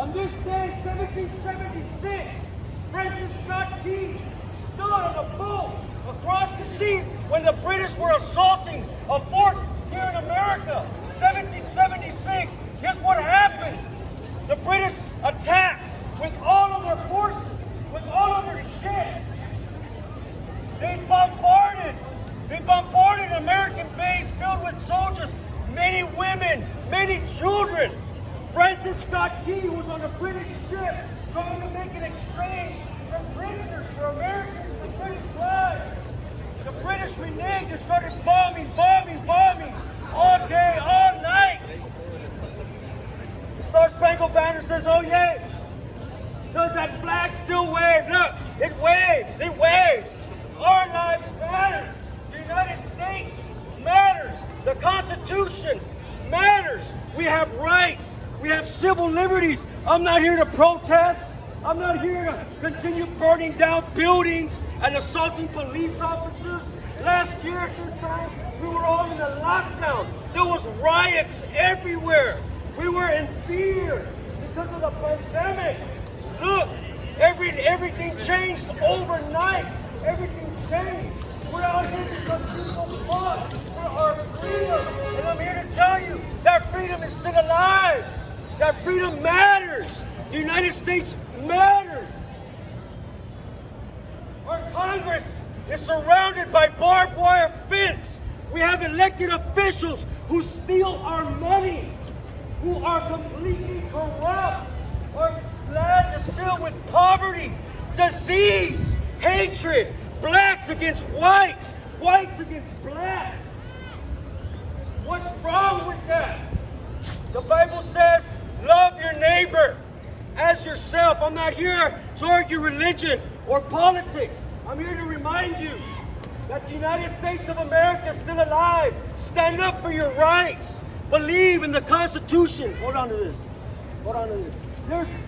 On this day, 1776, Francis Scott Key stood on a boat across the sea when the British were assaulting a fort here in America. 1776, guess what happened? The British attacked with all of their forces, with all of their ships. They bombarded American base filled with soldiers, many women, many children. Francis Scott Key was on a British ship trying to make an exchange for prisoners for Americans for British lives. The British reneged and started bombing all day, all night. The Star Spangled Banner says, oh yeah. Does that flag still wave? Look, it waves, it waves. Our lives matter. The United States matters. The Constitution matters. We have rights. We have civil liberties. I'm not here to protest. I'm not here to continue burning down buildings and assaulting police officers. Last year at this time, we were all in a lockdown. There was riots everywhere. We were in fear because of the pandemic. Look, everything changed overnight. Everything changed. We're out here because people fought for our freedom. And I'm here to tell you that freedom is still alive. That freedom matters. The United States matters. Our Congress is surrounded by barbed wire fence. We have elected officials who steal our money, who are completely corrupt. Our land is filled with poverty, disease, hatred, blacks against whites, whites against blacks. What's wrong with that? The Bible says, love your neighbor as yourself. I'm not here to argue religion or politics. I'm here to remind you that the United States of America is still alive. Stand up for your rights. Believe in the Constitution. Hold on to this. Hold on to this.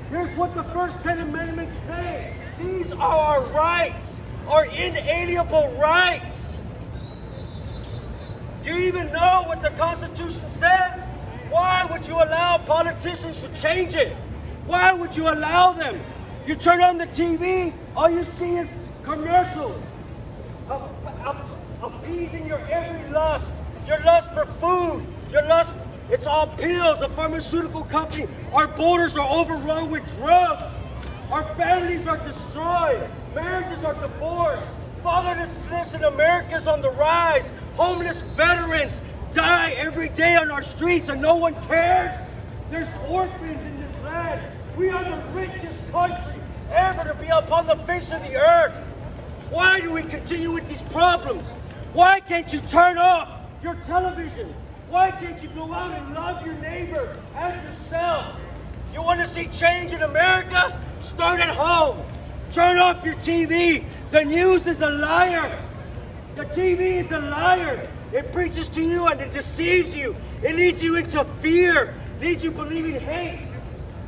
Here's what the first 10 amendments say. These are our rights, our inalienable rights. Do you even know what the Constitution says? Why would you allow politicians to change it? Why would you allow them? You turn on the TV, all you see is commercials, appeasing your every lust, your lust for food, your lust, it's all pills, a pharmaceutical company. Our borders are overrun with drugs. Our families are destroyed. Marriages are divorced. Fatherlessness in America is on the rise. Homeless veterans die every day on our streets and no one cares. There's orphans in this land. We are the richest country ever to be upon the face of the earth. Why do we continue with these problems? Why can't you turn off your television? Why can't you go out and love your neighbor as yourself? You want to see change in America? Start at home. Turn off your TV. The news is a liar. The TV is a liar. It preaches to you and it deceives you. It leads you into fear. Leads you believing hate.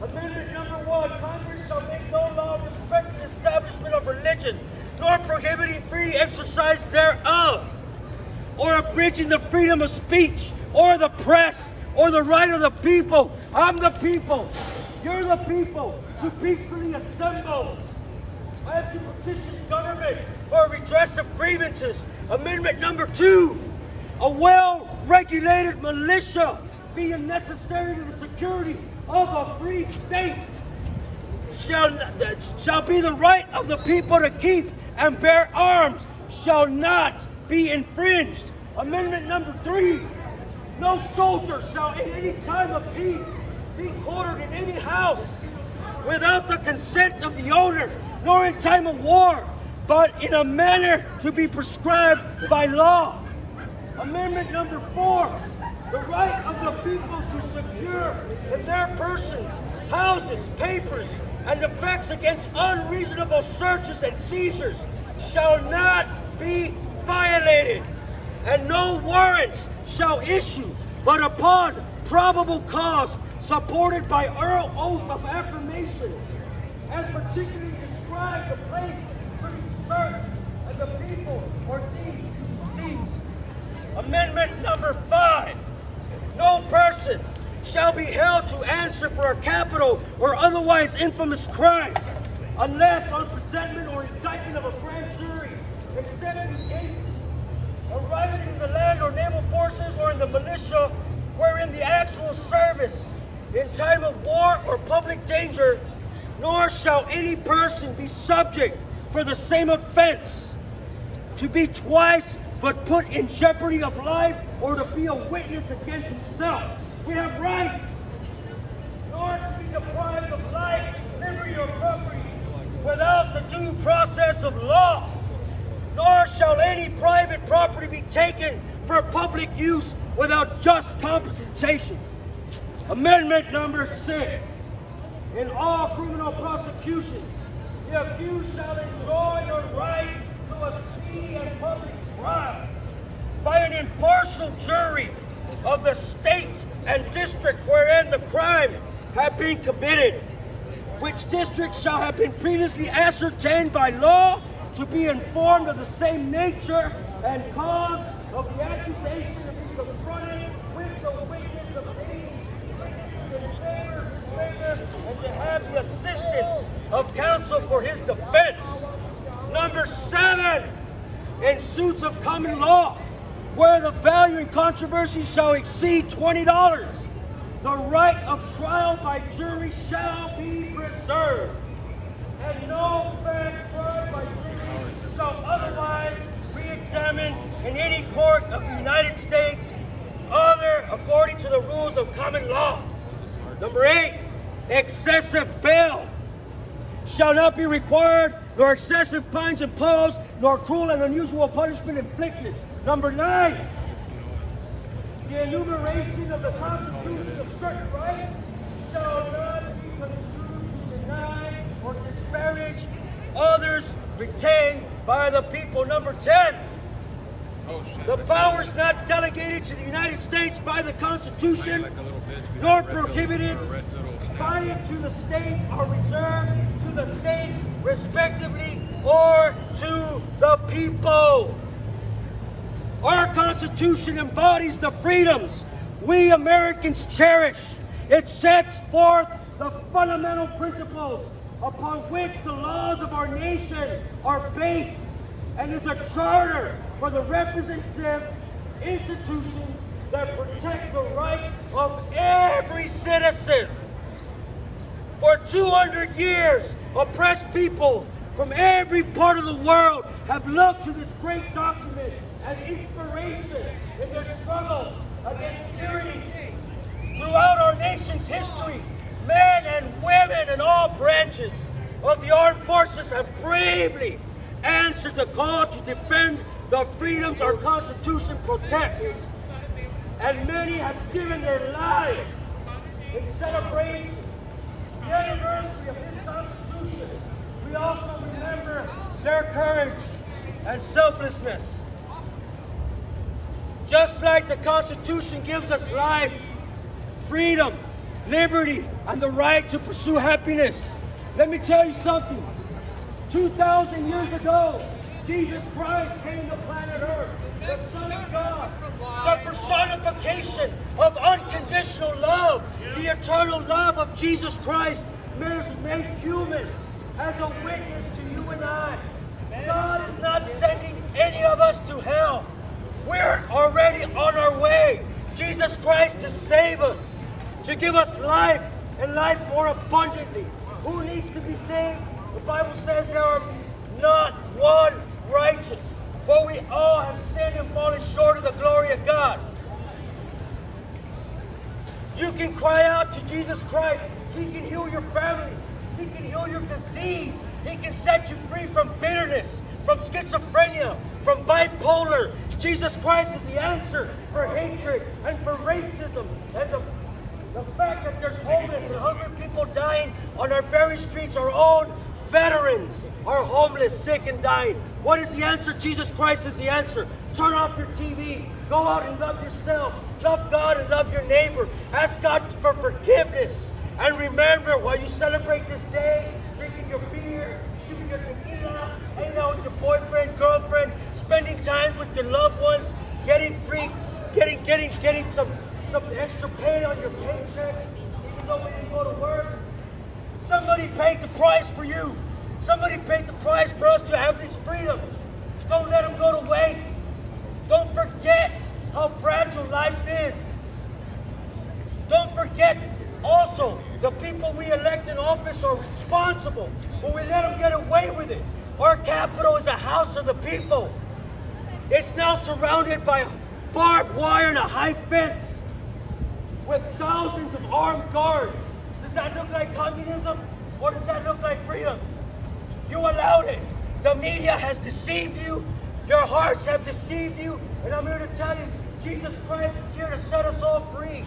Amendment number 1, Congress shall make no law respecting the establishment of religion, nor prohibiting free exercise thereof, or abridging the freedom of speech, or the press, or the right of the people. I'm the people. You're the people to peacefully assemble. I have to petition government for a redress of grievances. Amendment number 2, a well-regulated militia being necessary to the security of a free state shall be the right of the people to keep and bear arms, shall not be infringed. Amendment number 3, no soldier shall in any time of peace be quartered in any house without the consent of the owner, nor in time of war, but in a manner to be prescribed by law. Amendment number 4, the right of the people to secure in their persons, houses, papers, and effects against unreasonable searches and seizures shall not be violated, and no warrants shall issue but upon probable cause supported by oral oath of affirmation, and particularly describe the place to be searched and the people or things to be seized. Amendment number 5, no person shall be held to answer for a capital or otherwise infamous crime, unless on presentment or indictment of a grand jury, except in cases arising in the land or naval forces or in the militia, wherein the actual service in time of war or public danger, nor shall any person be subject for the same offense to be twice but put in jeopardy of life or to be a witness against himself. We have rights, nor to be deprived of life, liberty, or property without the due process of law, nor shall any private property be taken for public use without just compensation. Amendment number 6. In all criminal prosecutions, the accused shall enjoy the right to a speedy and public trial by an impartial jury of the state and district wherein the crime have been committed, which district shall have been previously ascertained by law to be informed of the same nature and cause of the accusation to be confronted with the witness of any witnesses in favor of his favor, and to have the assistance of counsel for his defense. Number 7, in suits of common law, where the value in controversy shall exceed $20, the right of trial by jury shall be preserved, and no fact trial by jury shall otherwise re-examined in any court of the United States other according to the rules of common law. Number 8, excessive bail shall not be required, nor excessive fines imposed, nor cruel and unusual punishment inflicted. Number 9, the enumeration of the Constitution of certain rights shall not be construed to deny or disparage others retained by the people. Number 10, the powers not delegated to the United States by the Constitution, nor prohibited by it to the states, are reserved to the states respectively or to the people. Our Constitution embodies the freedoms we Americans cherish. It sets forth the fundamental principles upon which the laws of our nation are based, and is a charter for the representative institutions that protect the rights of every citizen. For 200 years, oppressed people from every part of the world have looked to this great document as inspiration in their struggle against tyranny. Throughout our nation's history, men and women in all branches of the armed forces have bravely answered the call to defend the freedoms our Constitution protects. And many have given their lives in celebrating the anniversary of this Constitution. We also remember their courage and selflessness. Just like the Constitution gives us life, freedom, liberty, and the right to pursue happiness. Let me tell you something. 2,000 years ago, Jesus Christ came to planet Earth, the Son of God, the personification of unconditional love, the eternal love of Jesus Christ made human as a witness to you and I. God is not sending any of us to hell. We're already on our way. Jesus Christ to save us, to give us life and life more abundantly. Who needs to be saved? The Bible says there are not one righteous, for we all have sinned and fallen short of the glory of God. You can cry out to Jesus Christ. He can heal your family. He can heal your disease. He can set you free from bitterness, from schizophrenia, from bipolar. Jesus Christ is the answer for hatred and for racism and the fact that there's homeless and hungry people dying on our very streets. Our own veterans are homeless, sick, and dying. What is the answer? Jesus Christ is the answer. Turn off your TV. Go out and love yourself. Love God and love your neighbor. Ask God for forgiveness. And remember, while you celebrate this day, drinking your beer, shooting your tequila, hanging out with your boyfriend, girlfriend, spending time with your loved ones, getting free, getting some extra pay on your paycheck. Somebody paid the price for you. Somebody paid the price for us to have these freedoms. Don't let them go to waste. Don't forget how fragile life is. Don't forget also the people we elect in office are responsible, but we let them get away with it. Our capital is a house of the people. It's now surrounded by barbed wire and a high fence with thousands of armed guards. Does that look like communism or does that look like freedom? You allowed it. The media has deceived you. Your hearts have deceived you. And I'm here to tell you, Jesus Christ is here to set us all free.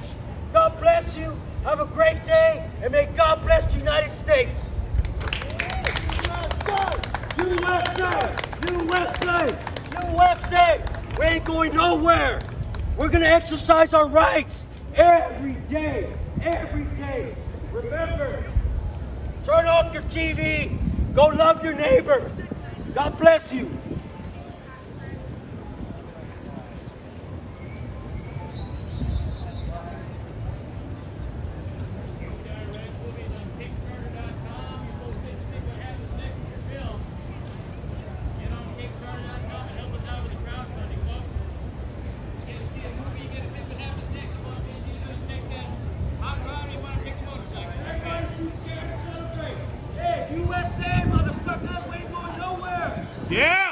God bless you. Have a great day. And may God bless the United States. USA! USA! USA! We ain't going nowhere. We're going to exercise our rights every day. Every day. Remember, turn off your TV. Go love your neighbor. God bless you. Yeah!